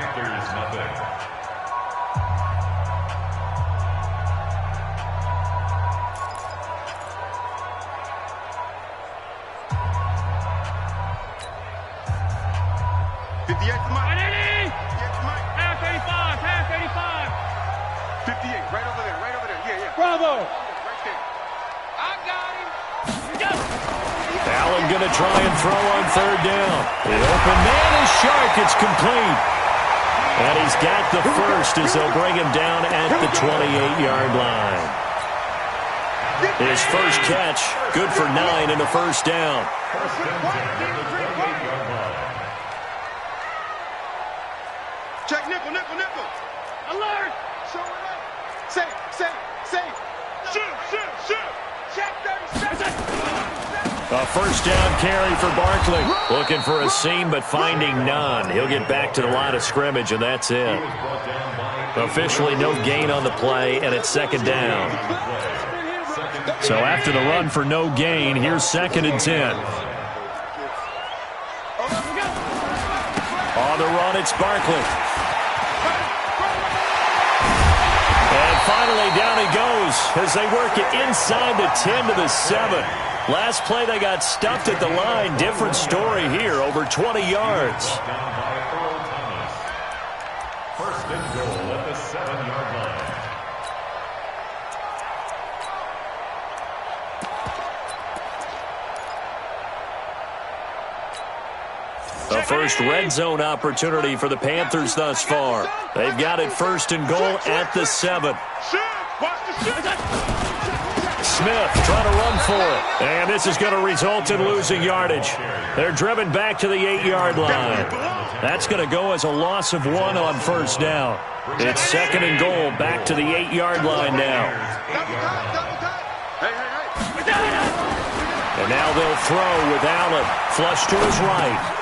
Panthers, nothing. Bravo! Allen going to try and throw on third down. The open man is Shark. It's complete. And he's got the first as they'll bring him down at the 28-yard line. His first catch, good for 9 and a first down. Check nickel, nickel, nickel. Alert! Show it up. Say. Shoot. Check 37. A first down carry for Barkley. Looking for a seam, but finding none. He'll get back to the line of scrimmage, and that's it. Officially no gain on the play, and it's second down. So after the run for no gain, here's 2nd and 10. On the run, it's Barkley. And finally, down he goes as they work it inside the 10 to the 7. Last play, they got stuffed at the line. Different story here, over 20 yards. First and goal at the 7-yard line. The first red zone opportunity for the Panthers thus far. They've got it 1st and goal at the 7. Smith trying to run for it. And this is going to result in losing yardage. They're driven back to the 8-yard line. That's going to go as a loss of 1 on first down. It's 2nd and goal back to the 8-yard line now. And now they'll throw with Allen. Flush to his right.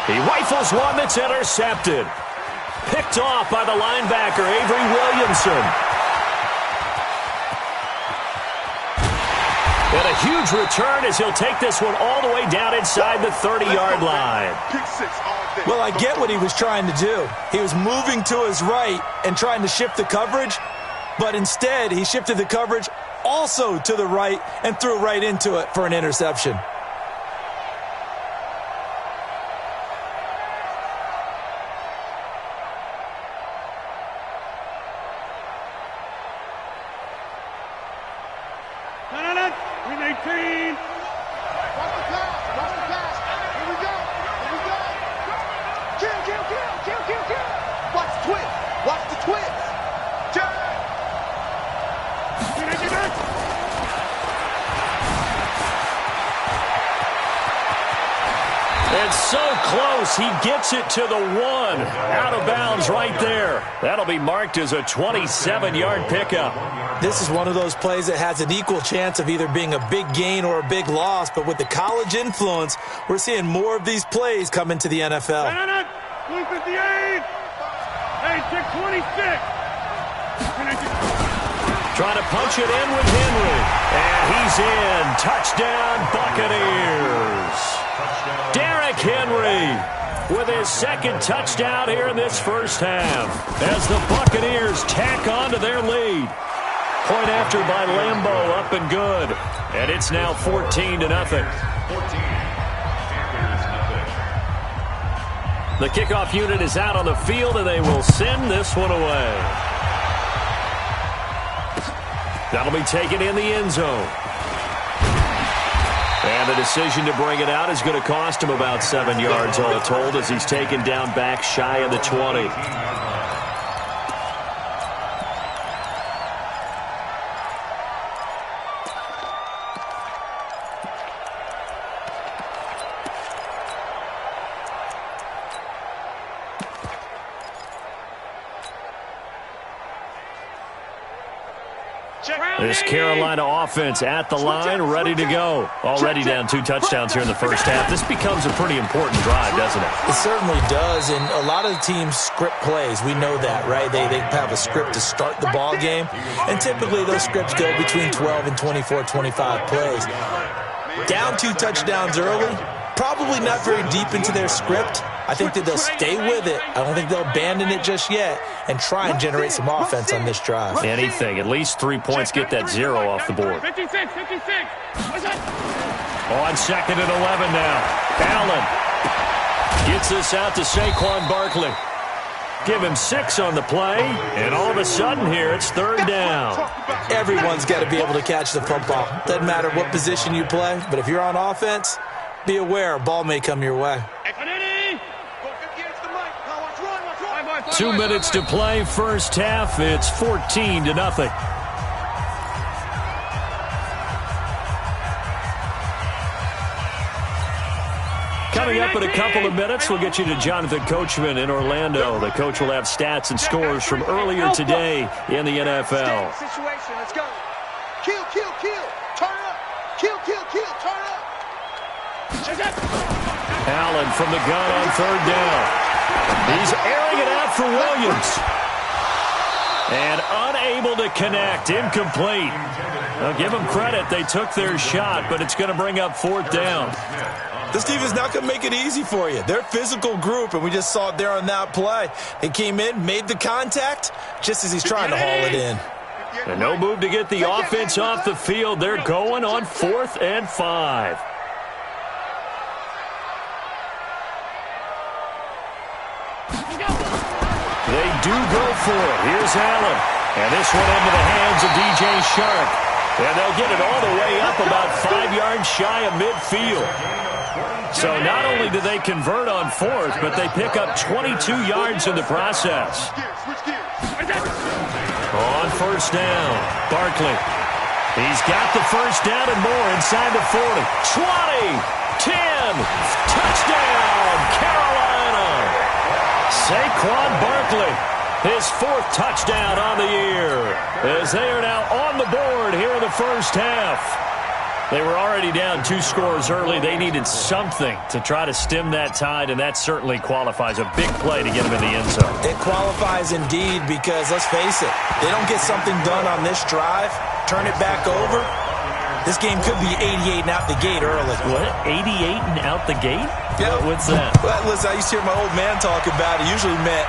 He rifles one that's intercepted. Picked off by the linebacker, Avery Williamson. And a huge return as he'll take this one all the way down inside the 30-yard line. Well, I get what he was trying to do. He was moving to his right and trying to shift the coverage, but instead he shifted the coverage also to the right and threw right into it for an interception. He gets it to the 1. Out of bounds right there. That'll be marked as a 27-yard pickup. This is one of those plays that has an equal chance of either being a big gain or a big loss, but with the college influence, we're seeing more of these plays come into the NFL. 258. Hey, check 26. Trying to punch it in with Henry. And he's in. Touchdown, Buccaneers. Derrick Henry with his 2nd touchdown here in this first half as the Buccaneers tack on to their lead. Point after by Lambeau, up and good. And it's now 14-0. 14. The kickoff unit is out on the field, and they will send this one away. That'll be taken in the end zone. And the decision to bring it out is going to cost him about 7 yards all told as he's taken down back shy of the 20. This Carolina offense at the line, ready to go. Already down 2 touchdowns here in the first half. This becomes a pretty important drive, doesn't it? It certainly does, and a lot of the teams script plays. We know that, right? They have a script to start the ball game, and typically those scripts go between 12 and 24, 25 plays. Down 2 touchdowns early, probably not very deep into their script, I think that they'll stay with it. I don't think they'll abandon it just yet and try and generate some offense on this drive. Anything. At least 3 points, get that 0 off the board. 56. On 2nd and 11 now. Allen gets this out to Saquon Barkley. Give him 6 on the play, and all of a sudden here, it's 3rd down. Everyone's got to be able to catch the football. Doesn't matter what position you play, but if you're on offense, be aware a ball may come your way. 2 minutes to play, first half. It's 14-0. Coming up in a couple of minutes, we'll get you to Jonathan Coachman in Orlando. The coach will have stats and scores from earlier today in the NFL. Situation, let's go. Kill. Turn up. Kill. Turn up. Allen from the gun on 3rd down. He's airing it out for Williams. And unable to connect. Incomplete. Now, give them credit. They took their shot, but it's going to bring up 4th down. This team is not going to make it easy for you. They're a physical group, and we just saw it there on that play. They came in, made the contact, just as he's trying to haul it in. And no move to get the offense off the field. They're going on 4th and 5. They do go for it. Here's Allen. And this one into the hands of DJ Shark. And they'll get it all the way up about 5 yards shy of midfield. So not only do they convert on 4th, but they pick up 22 yards in the process. On 1st down, Barkley. He's got the 1st down and more inside the 40. 20, 10, touchdown, Carolina. Saquon Barkley, his 4th touchdown on the year, as they are now on the board here in the first half. They were already down 2 scores early. They needed something to try to stem that tide, and that certainly qualifies. A big play to get them in the end zone. It qualifies indeed because, let's face it, they don't get something done on this drive, turn it back over, this game could be 88 and out the gate early. What? 88 and out the gate? Yeah. What's that? Well, listen, I used to hear my old man talk about it. Usually meant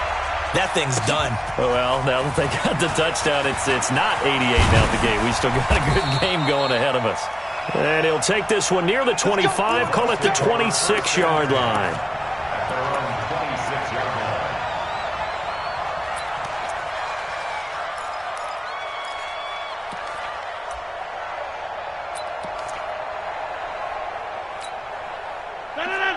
that thing's done. Well, now that they got the touchdown, it's not 88 and out the gate. We still got a good game going ahead of us. And he'll take this one near the 25, call it the 26-yard line.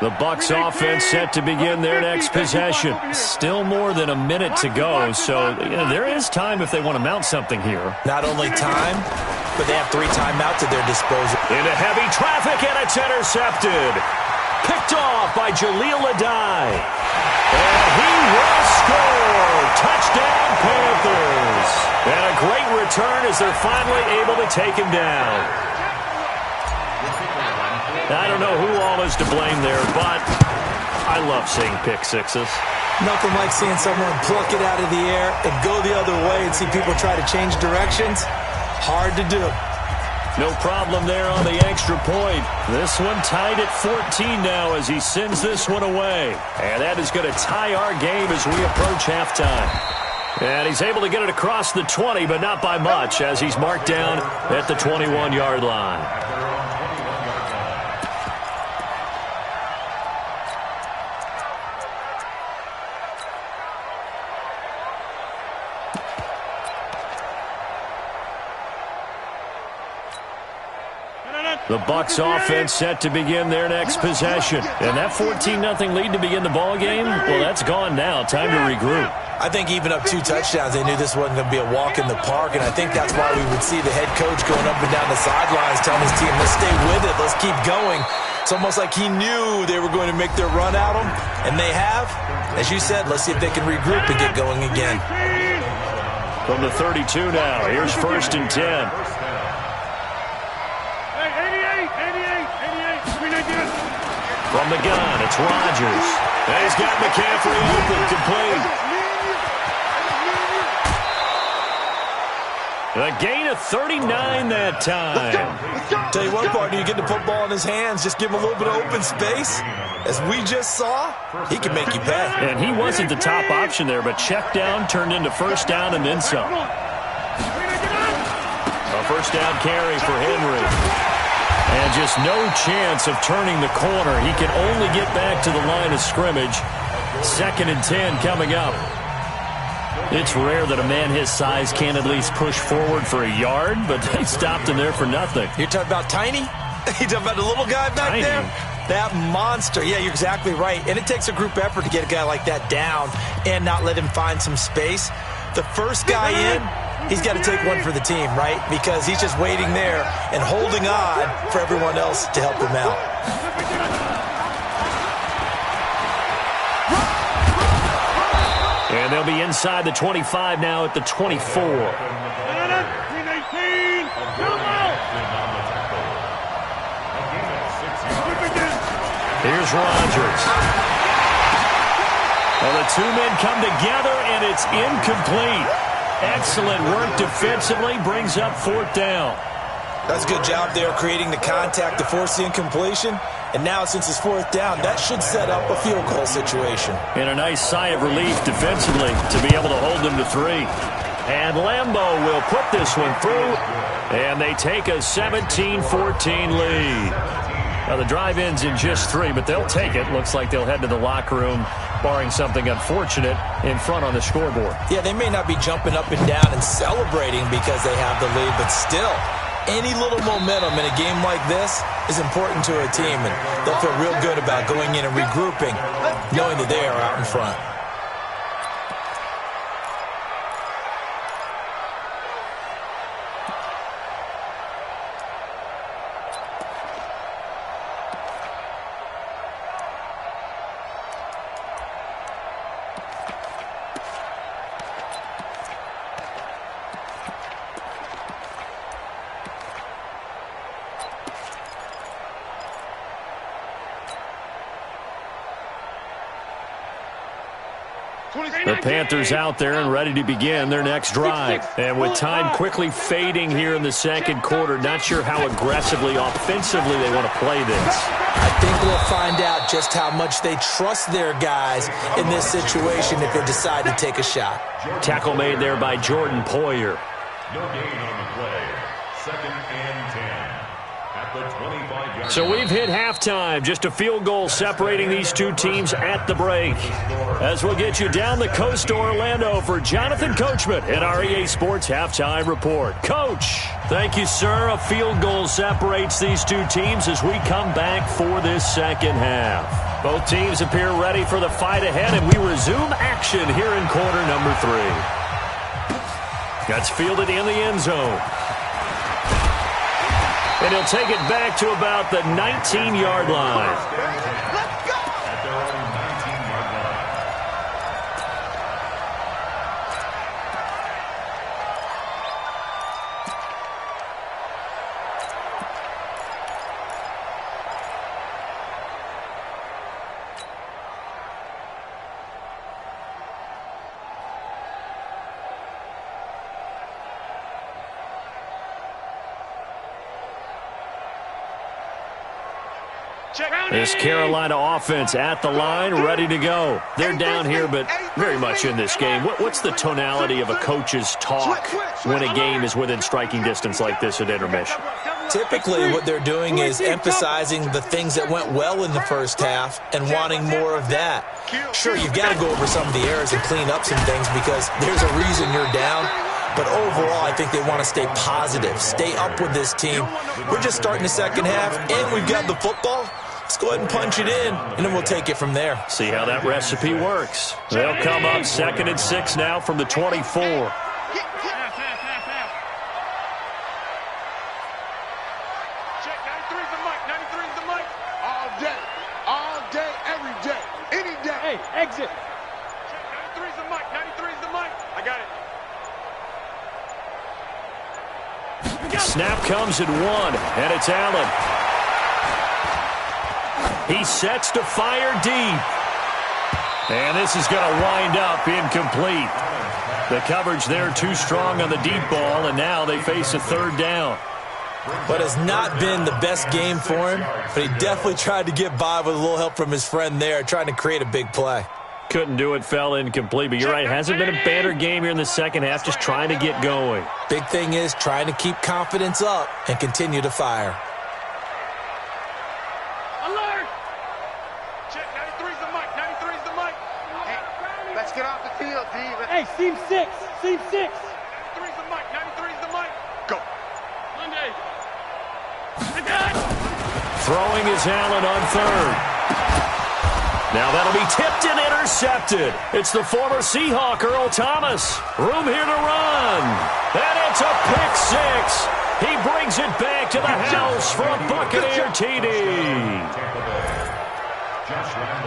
The Bucs offense set to begin their next possession. Still more than a minute to go, so there is time if they want to mount something here. Not only time, but they have 3 timeouts at their disposal. Into heavy traffic, and it's intercepted. Picked off by Jaleel Adai. And he will score. Touchdown, Panthers. And a great return as they're finally able to take him down. I don't know who all is to blame there, but I love seeing pick sixes. Nothing like seeing someone pluck it out of the air and go the other way and see people try to change directions. Hard to do. No problem there on the extra point. This one tied at 14 now as he sends this one away. And that is going to tie our game as we approach halftime. And he's able to get it across the 20, but not by much as he's marked down at the 21-yard line. The Bucs offense set to begin their next possession. And that 14-0 lead to begin the ball game, well, that's gone now. Time to regroup. I think even up 2 touchdowns, they knew this wasn't going to be a walk in the park, and I think that's why we would see the head coach going up and down the sidelines telling his team, let's stay with it, let's keep going. It's almost like he knew they were going to make their run at him, and they have. As you said, let's see if they can regroup and get going again. From the 32 now, here's 1st and 10. From the gun, it's Rodgers. And he's got McCaffrey open, complete. A gain of 39 that time. Tell you what, partner, you get the football in his hands, just give him a little bit of open space. As we just saw, he can make you pay. And he wasn't the top option there, but check down turned into first down and then some. A first down carry for Henry. And just no chance of turning the corner. He can only get back to the line of scrimmage. 2nd and 10 coming up. It's rare that a man his size can't at least push forward for a yard, but they stopped him there for nothing. You're talking about tiny? You're talking about the little guy back there? That monster. Yeah, you're exactly right. And it takes a group effort to get a guy like that down and not let him find some space. The first guy in, he's got to take one for the team, right? Because he's just waiting there and holding on for everyone else to help him out. And they'll be inside the 25 now at the 24. Here's Rodgers. Well, the two men come together, and it's incomplete. Excellent work defensively, brings up 4th down. That's a good job there creating the contact to force the incompletion. And now, since it's 4th down, that should set up a field goal situation. And a nice sigh of relief defensively to be able to hold them to 3. And Lambeau will put this one through, and they take a 17-14 lead. Now, the drive ends in just 3, but they'll take it. Looks like they'll head to the locker room, barring something unfortunate, in front on the scoreboard. Yeah, they may not be jumping up and down and celebrating because they have the lead, but still, any little momentum in a game like this is important to a team, and they'll feel real good about going in and regrouping, knowing that they are out in front. The Panthers out there and ready to begin their next drive. And with time quickly fading here in the 2nd quarter, not sure how aggressively, offensively they want to play this. I think we'll find out just how much they trust their guys in this situation if they decide to take a shot. Tackle made there by Jordan Poyer. No gain on the play. 2nd and 10. At the 25-yard So we've hit halftime. Just a field goal separating these two teams at the break. As we'll get you down the coast to Orlando for Jonathan Coachman in our EA Sports Halftime Report. Coach, thank you, sir. A field goal separates these two teams as we come back for this 2nd half. Both teams appear ready for the fight ahead, and we resume action here in quarter number 3. That's fielded in the end zone. And he'll take it back to about the 19-yard line. This Carolina offense at the line, ready to go. They're down here, but very much in this game. What's the tonality of a coach's talk when a game is within striking distance like this at intermission? Typically, what they're doing is emphasizing the things that went well in the first half and wanting more of that. Sure, you've got to go over some of the errors and clean up some things because there's a reason you're down. But overall, I think they want to stay positive, stay up with this team. We're just starting the 2nd half, and we've got the football. Let's go ahead and punch it in, and then we'll take it from there. See how that recipe works. They'll come up 2nd and 6 now from the 24. Check 93 is the mic. 93 is the mic. All day, every day, any day. Hey, exit. Check 93 is the mic. 93 is the mic. I got it. Snap comes at 1, and it's Allen. He sets to fire deep. And this is going to wind up incomplete. The coverage there too strong on the deep ball, and now they face a third down. But it's not been the best game for him, but he definitely tried to get by with a little help from his friend there, trying to create a big play. Couldn't do it, fell incomplete, but you're right, hasn't been a banner game here in the second half, just trying to get going. Big thing is trying to keep confidence up and continue to fire. Alert! Check, 93's the mic, 93's the mic. Hey, let's get off the field, D. Hey, seam 6, seam 6. 93's the mic, 93's the mic. Go. Monday. Throwing is Allen on third. Now that'll be tipped and intercepted. It's the former Seahawk, Earl Thomas. Room here to run. And it's a pick six. He brings it back to the house for a Buccaneer TD.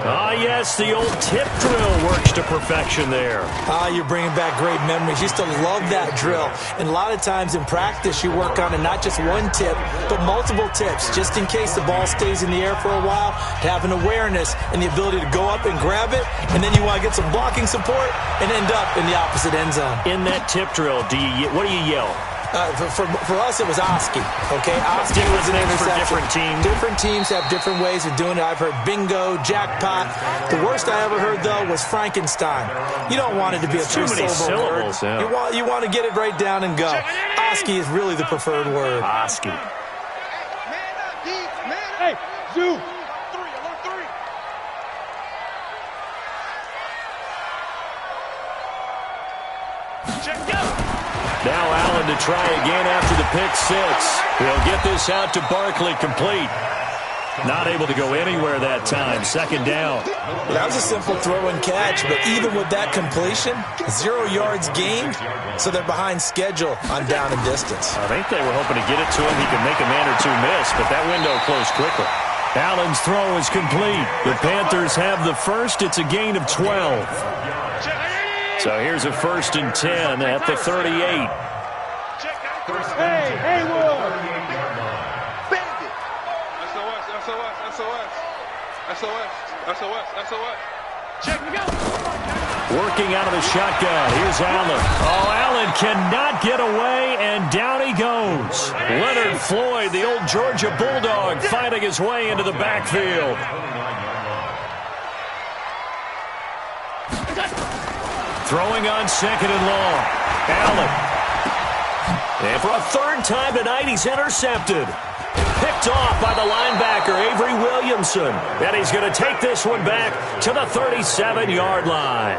Ah, yes, the old tip drill works to perfection there. Ah, you're bringing back great memories. Used to love that drill. And a lot of times in practice, you work on it, not just one tip, but multiple tips, just in case the ball stays in the air for a while, to have an awareness and the ability to go up and grab it, and then you want to get some blocking support and end up in the opposite end zone. In that tip drill, what do you yell? For us, it was Oski, okay? Oski was an interception. For different teams. Different teams have different ways of doing it. I've heard bingo, jackpot. The worst I ever heard, though, was Frankenstein. You don't want it to be a three-syllable word. Yeah. You want to get it right down and go. Oski is really the preferred word. Oski. Hey, Zoo. Now Allen to try again after the pick six. He'll get this out to Barkley complete. Not able to go anywhere that time. Second down. That was a simple throw and catch, but even with that completion, 0 yards gained, so they're behind schedule on down and distance. I think they were hoping to get it to him. He could make a man or two miss, but that window closed quickly. Allen's throw is complete. The Panthers have the first. It's a gain of 12. So here's a 1st and 10 at the 38. Hey, Haywood! Bandit! SOS. Check, we go! Working out of the shotgun. Here's Allen. Oh, Allen cannot get away, and down he goes. Leonard Floyd, the old Georgia Bulldog, fighting his way into the backfield. Throwing on 2nd and long. Allen. And for a third time tonight, he's intercepted. Picked off by the linebacker, Avery Williamson. And he's going to take this one back to the 37-yard line.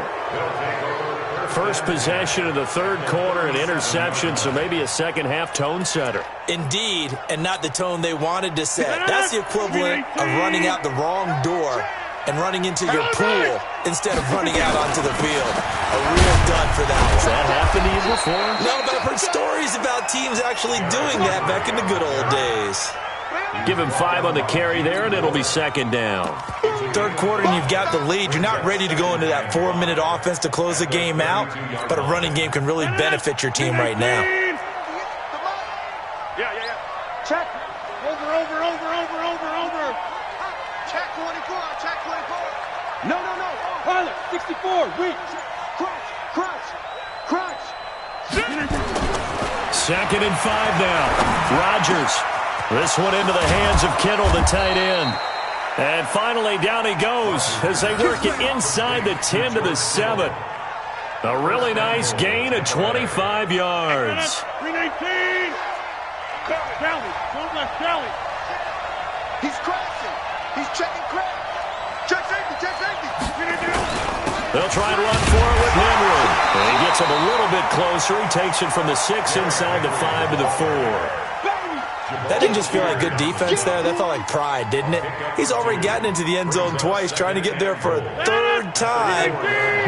First possession of the third quarter, an interception, so maybe a second-half tone setter. Indeed, and not the tone they wanted to set. That's the equivalent of running out the wrong door and running into your pool instead of running out onto the field. A real dud for that. Has that happened to you before? No, but I've heard stories about teams actually doing that back in the good old days. Give him 5 on the carry there, and it'll be second down. Third quarter, and you've got the lead. You're not ready to go into that 4-minute offense to close the game out, but a running game can really benefit your team right now. Yeah. Check. Over. Check 24. No. Pilot, 64, reach. Crunch. 2nd and 5 now. Rodgers. This one into the hands of Kittle, the tight end. And finally, down he goes as they work it inside the 10 to the 7. A really nice gain of 25 yards. 319. Kelly, don't let Kelly. He's crashing. He's checking crack. Check safety. They'll try and run for it with Henry. And he gets him a little bit closer. He takes it from the 6 inside the 5 to the 4. That didn't just feel like good defense there. That felt like pride, didn't it? He's already gotten into the end zone twice, trying to get there for a third time.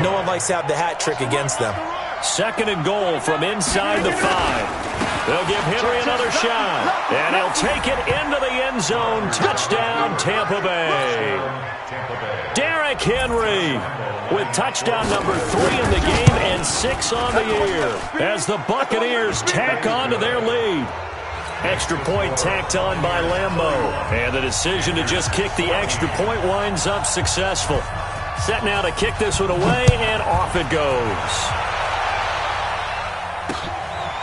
No one likes to have the hat trick against them. 2nd and goal from inside the 5. They'll give Henry another shot. And he'll take it into the end zone. Touchdown, Tampa Bay. Derrick Henry with touchdown number 3 in the game and 6 on the year as the Buccaneers tack on to their lead. Extra point tacked on by Lambeau. And the decision to just kick the extra point winds up successful. Set now to kick this one away, and off it goes.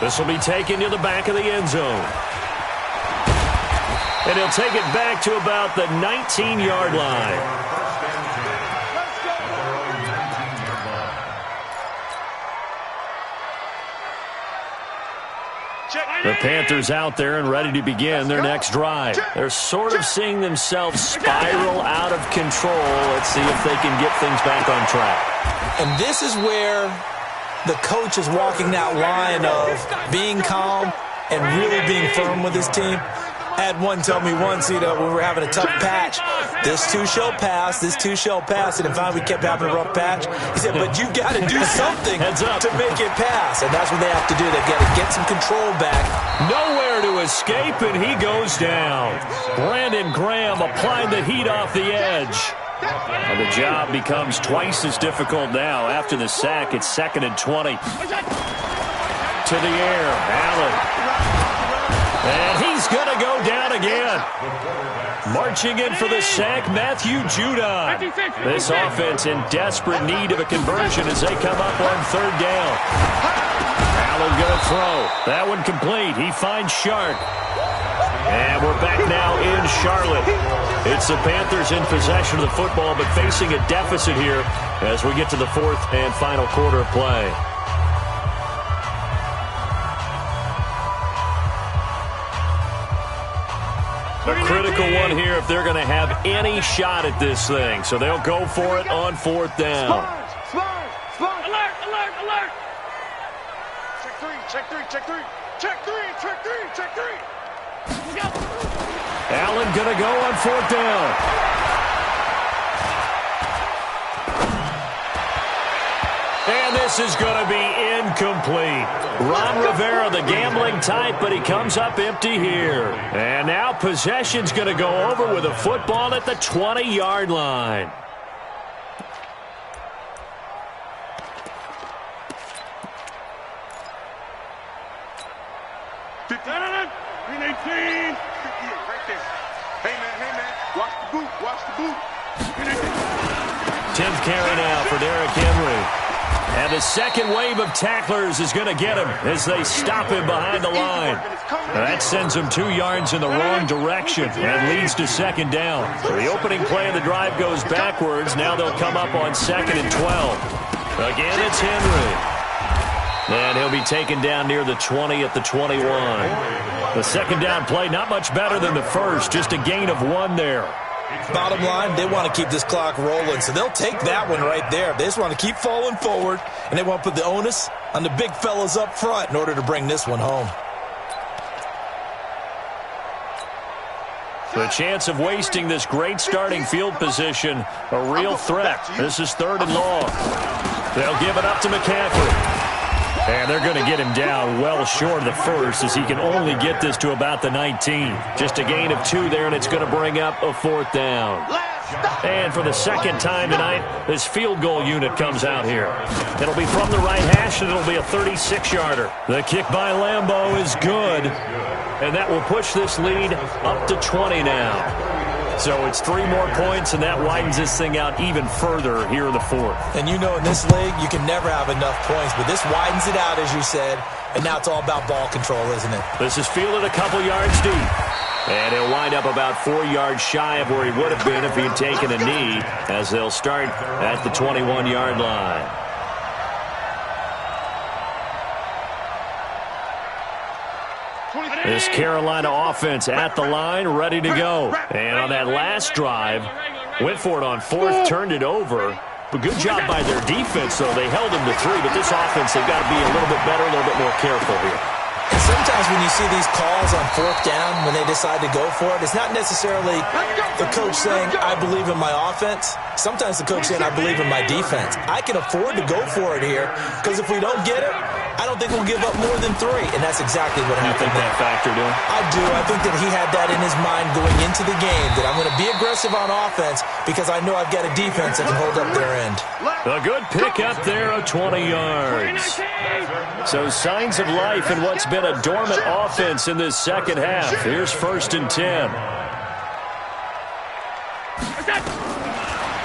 This will be taken to the back of the end zone. And he'll take it back to about the 19-yard line. The Panthers out there and ready to begin their next drive. They're sort of seeing themselves spiral out of control. Let's see if they can get things back on track. And this is where the coach is walking that line of being calm and really being firm with his team. I had one tell me once, when we were having a tough patch, this too shall pass, this too shall pass, and finally we kept having a rough patch. He said, but you got to do something to make it pass, and that's what they have to do. They've got to get some control back. Nowhere to escape, and he goes down. Brandon Graham applying the heat off the edge. And the job becomes twice as difficult now. After the sack, it's 2nd and 20. To the air, Allen. And he's going to go down again. Marching in for the sack, Matthew Judon. This offense in desperate need of a conversion as they come up on 3rd down. Allen going to throw. That one complete. He finds Shark. And we're back now in Charlotte. It's the Panthers in possession of the football, but facing a deficit here as we get to the 4th and final quarter of play. A critical one here if they're going to have any shot at this thing. So they'll go for it on 4th down. Alert, alert, alert. Check three, check three, check three. Check three, check three, check three. Allen going to go on 4th down. And this is going to be incomplete. Ron Rivera, the gambling type, but he comes up empty here. And now possession's going to go over with a football at the 20-yard line. Green 18. Yeah, right there. Hey, man, watch the boot, watch the boot. 10th carry now for Derrick Henry. And the second wave of tacklers is going to get him as they stop him behind the line. That sends him 2 yards in the wrong direction and leads to 2nd down. So the opening play of the drive goes backwards. Now they'll come up on 2nd and 12. Again, it's Henry. And he'll be taken down near the 20 at the 21. The 2nd down play, not much better than the first, just a gain of 1 there. Bottom line, they want to keep this clock rolling, so they'll take that one right there. They just want to keep falling forward, and they want to put the onus on the big fellas up front in order to bring this one home. The chance of wasting this great starting field position, a real threat. This is 3rd and long. They'll give it up to McCaffrey. And they're going to get him down well short of the first as he can only get this to about the 19. Just a gain of 2 there, and it's going to bring up a 4th down. And for the 2nd time tonight, this field goal unit comes out here. It'll be from the right hash, and it'll be a 36-yarder. The kick by Lambeau is good, and that will push this lead up to 20 now. So it's 3 more points, and that widens this thing out even further here in the 4th. And you know in this league, you can never have enough points, but this widens it out, as you said, and now it's all about ball control, isn't it? This is fielded a couple yards deep. And he'll wind up about 4 yards shy of where he would have been if he had taken a knee, as they'll start at the 21-yard line. This Carolina offense at the line, ready to go. And on that last drive, went for it on 4th, turned it over. But good job by their defense, though. They held them to 3, but this offense, they've got to be a little bit better, a little bit more careful here. And sometimes when you see these calls on 4th down, when they decide to go for it, it's not necessarily the coach saying, I believe in my offense. Sometimes the coach saying, I believe in my defense. I can afford to go for it here, because if we don't get it, I don't think we'll give up more than 3, and that's exactly what happened. You think that factored in? I do. I think that he had that in his mind going into the game, that I'm going to be aggressive on offense because I know I've got a defense that can hold up their end. A good pick up there of 20 yards. So signs of life in what's been a dormant offense in this 2nd half. Here's 1st and 10.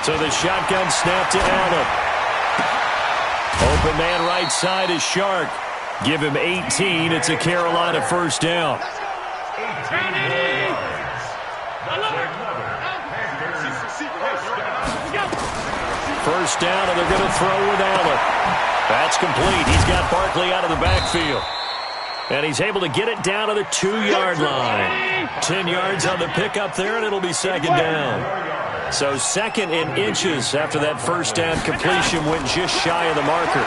So the shotgun snap to Allen. Open man right side is Shark. Give him 18. It's a Carolina first down. First down, and they're going to throw with Allen. That's complete. He's got Barkley out of the backfield. And he's able to get it down to the 2-yard line. 10 yards on the pickup there, and it'll be second down. So second in inches after that first down completion went just shy of the marker.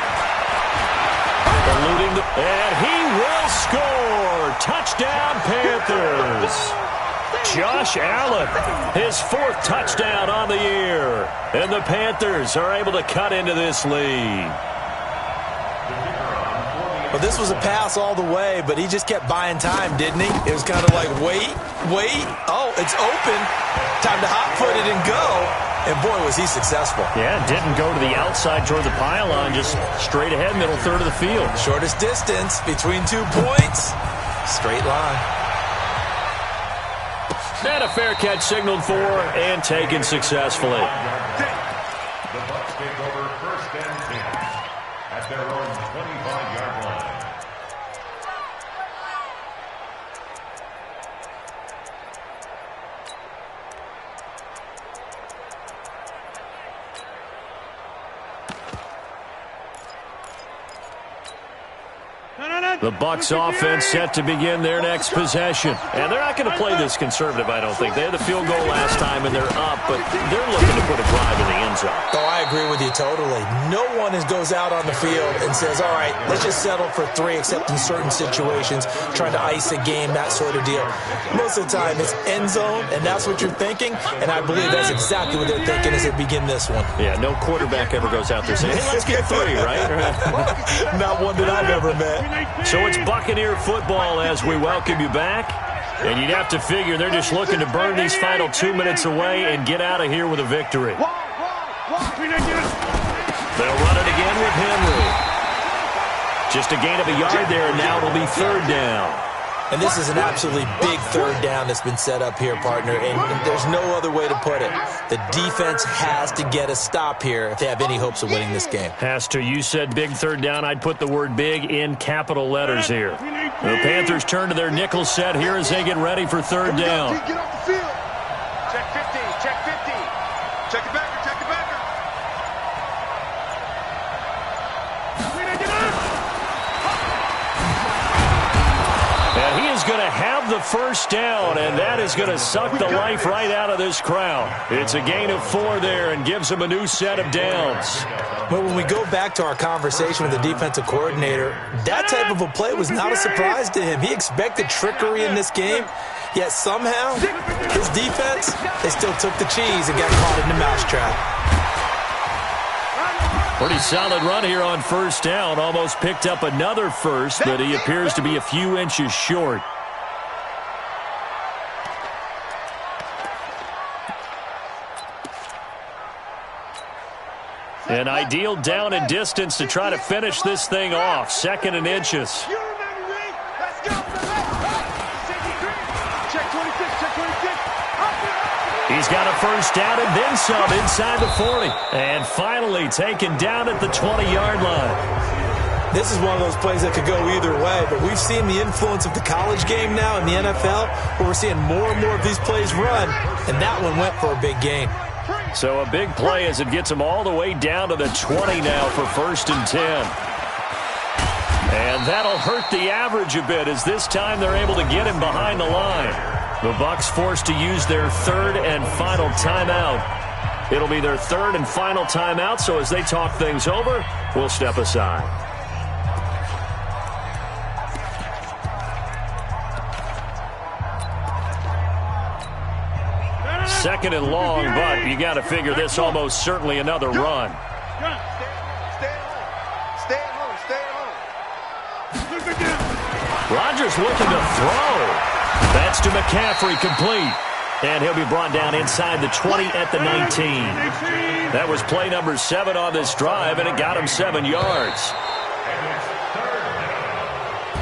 And he will score. Touchdown, Panthers. Josh Allen, his 4th touchdown on the year. And the Panthers are able to cut into this lead. Well, this was a pass all the way, but he just kept buying time, didn't he? It was kind of like, wait. Oh, it's open. Time to hot-foot it and go. And, boy, was he successful. Yeah, didn't go to the outside toward the pylon, just straight ahead, middle third of the field. Shortest distance between 2 points. Straight line. And a fair catch signaled for and taken successfully. The Bucs take over first and 10 at their own 25-yard line. The Bucs offense set to begin their next possession. And they're not going to play this conservative, I don't think. They had the field goal last time, and they're up, but they're looking to put a drive in the end zone. Oh, I agree with you totally. No one goes out on the field and says, all right, let's just settle for 3, except in certain situations, trying to ice a game, that sort of deal. Most of the time, it's end zone, and that's what you're thinking, and I believe that's exactly what they're thinking as they begin this one. Yeah, no quarterback ever goes out there saying, hey, let's get 3, right? Not one that I've ever met. So it's Buccaneer football as we welcome you back. And you'd have to figure they're just looking to burn these final 2 minutes away and get out of here with a victory. They'll run it again with Henry. Just a gain of a yard there, and now it'll be third down. And this is an absolutely big third down that's been set up here, partner, and there's no other way to put it. The defense has to get a stop here if they have any hopes of winning this game. Has to. You said big third down. I'd put the word big in capital letters here. The Panthers turn to their nickel set here as they get ready for third down. Get off the field. Check 50. Check 50. Check it back. Check it back. And he is going to have the first down, and that is going to suck the life right out of this crowd. It's a gain of 4 there and gives them a new set of downs. But when we go back to our conversation with the defensive coordinator, that type of a play was not a surprise to him. He expected trickery in this game, yet somehow his defense, they still took the cheese and got caught in the mousetrap. Pretty solid run here on first down. Almost picked up another first, but he appears to be a few inches short. An ideal down and distance to try to finish this thing off. Second and inches. You remember me? Let's go. Check 26. Check 26. He's got a first down and then some inside the 40. And finally taken down at the 20-yard line. This is one of those plays that could go either way, but we've seen the influence of the college game now in the NFL, where we're seeing more and more of these plays run, and that one went for a big gain. So a big play as it gets him all the way down to the 20 now for first and 10. And that'll hurt the average a bit as this time they're able to get him behind the line. The Bucs forced to use their third and final timeout. It'll be their third and final timeout, so as they talk things over, we'll step aside. Second and long, but you got to figure this almost certainly another run. Stay at home. Rodgers looking to throw. That's to McCaffrey, complete. And he'll be brought down inside the 20 at the 19. That was play number 7 on this drive, and it got him 7 yards.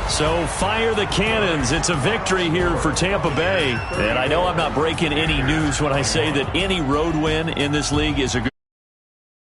So fire the cannons. It's a victory here for Tampa Bay. And I know I'm not breaking any news when I say that any road win in this league is a good